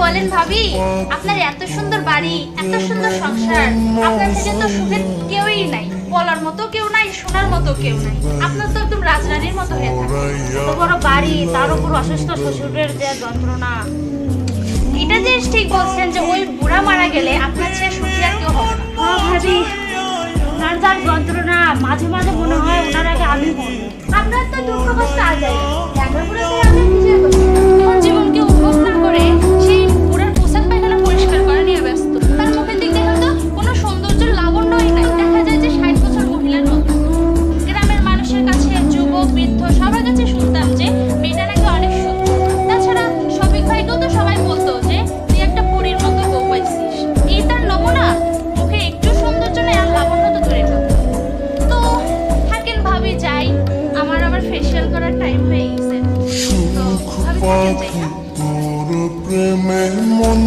বলেন ভাবি, আপনার এত সুন্দর বাড়ি, এত সুন্দর সংসার, আপনার থেকে তো সুখের কেউই নাই, বলার মতো কেউ নাই, শোনার মতো কেউ নাই। আপনার তো একদম রাজরানীর মতো হয়ে থাকে। এত বড় বাড়ি, তার উপর অসুস্থ শ্বশুরের যে যন্ত্রণা। এটা যে ঠিক বলছেন যে ওই বুড়া মারা গেলে আপনার চেয়ে সুখী আর কেউ হবে না। ভাবি, ওনার যার যন্ত্রণা, মাঝে মাঝে মনে হয় ওনার আগে আমি মরবো। আপনার তো দুঃখ কষ্ট আজাই, একবার পুরো আপনি নিজের কোন জীবনকে উপভোগ না করে সেই বুড়ার পোশাক পায়খানা পরিষ্কার করা নিয়ে ব্যস্ত। তার মুখের দিক দেখেন তো কোনো সৌন্দর্য লাবণ্যই নাই, দেখা যায় যে 60 বছর মহিলার মতো। গ্রামের মানুষের কাছে, যুবক বৃদ্ধ সবার কাছে শুনতাম যে মেয়েটা নাকি অনেক সুন্দর। তাছাড়া শফিক ভাইকেও তো সবাই বলতো যে তুই একটা পরীর মতো বউ পাইছিস। এই তার নমুনা, মুখে একটু সৌন্দর্য নেই আর লাবণ্য তো দূরের কথা। তো থাকেন ভাবি যাই, আমার আবার ফেসিয়াল করার টাইম হয়ে গেছে। তো ভাবি থাকেন যাই, হ্যাঁ? প্রেমে মন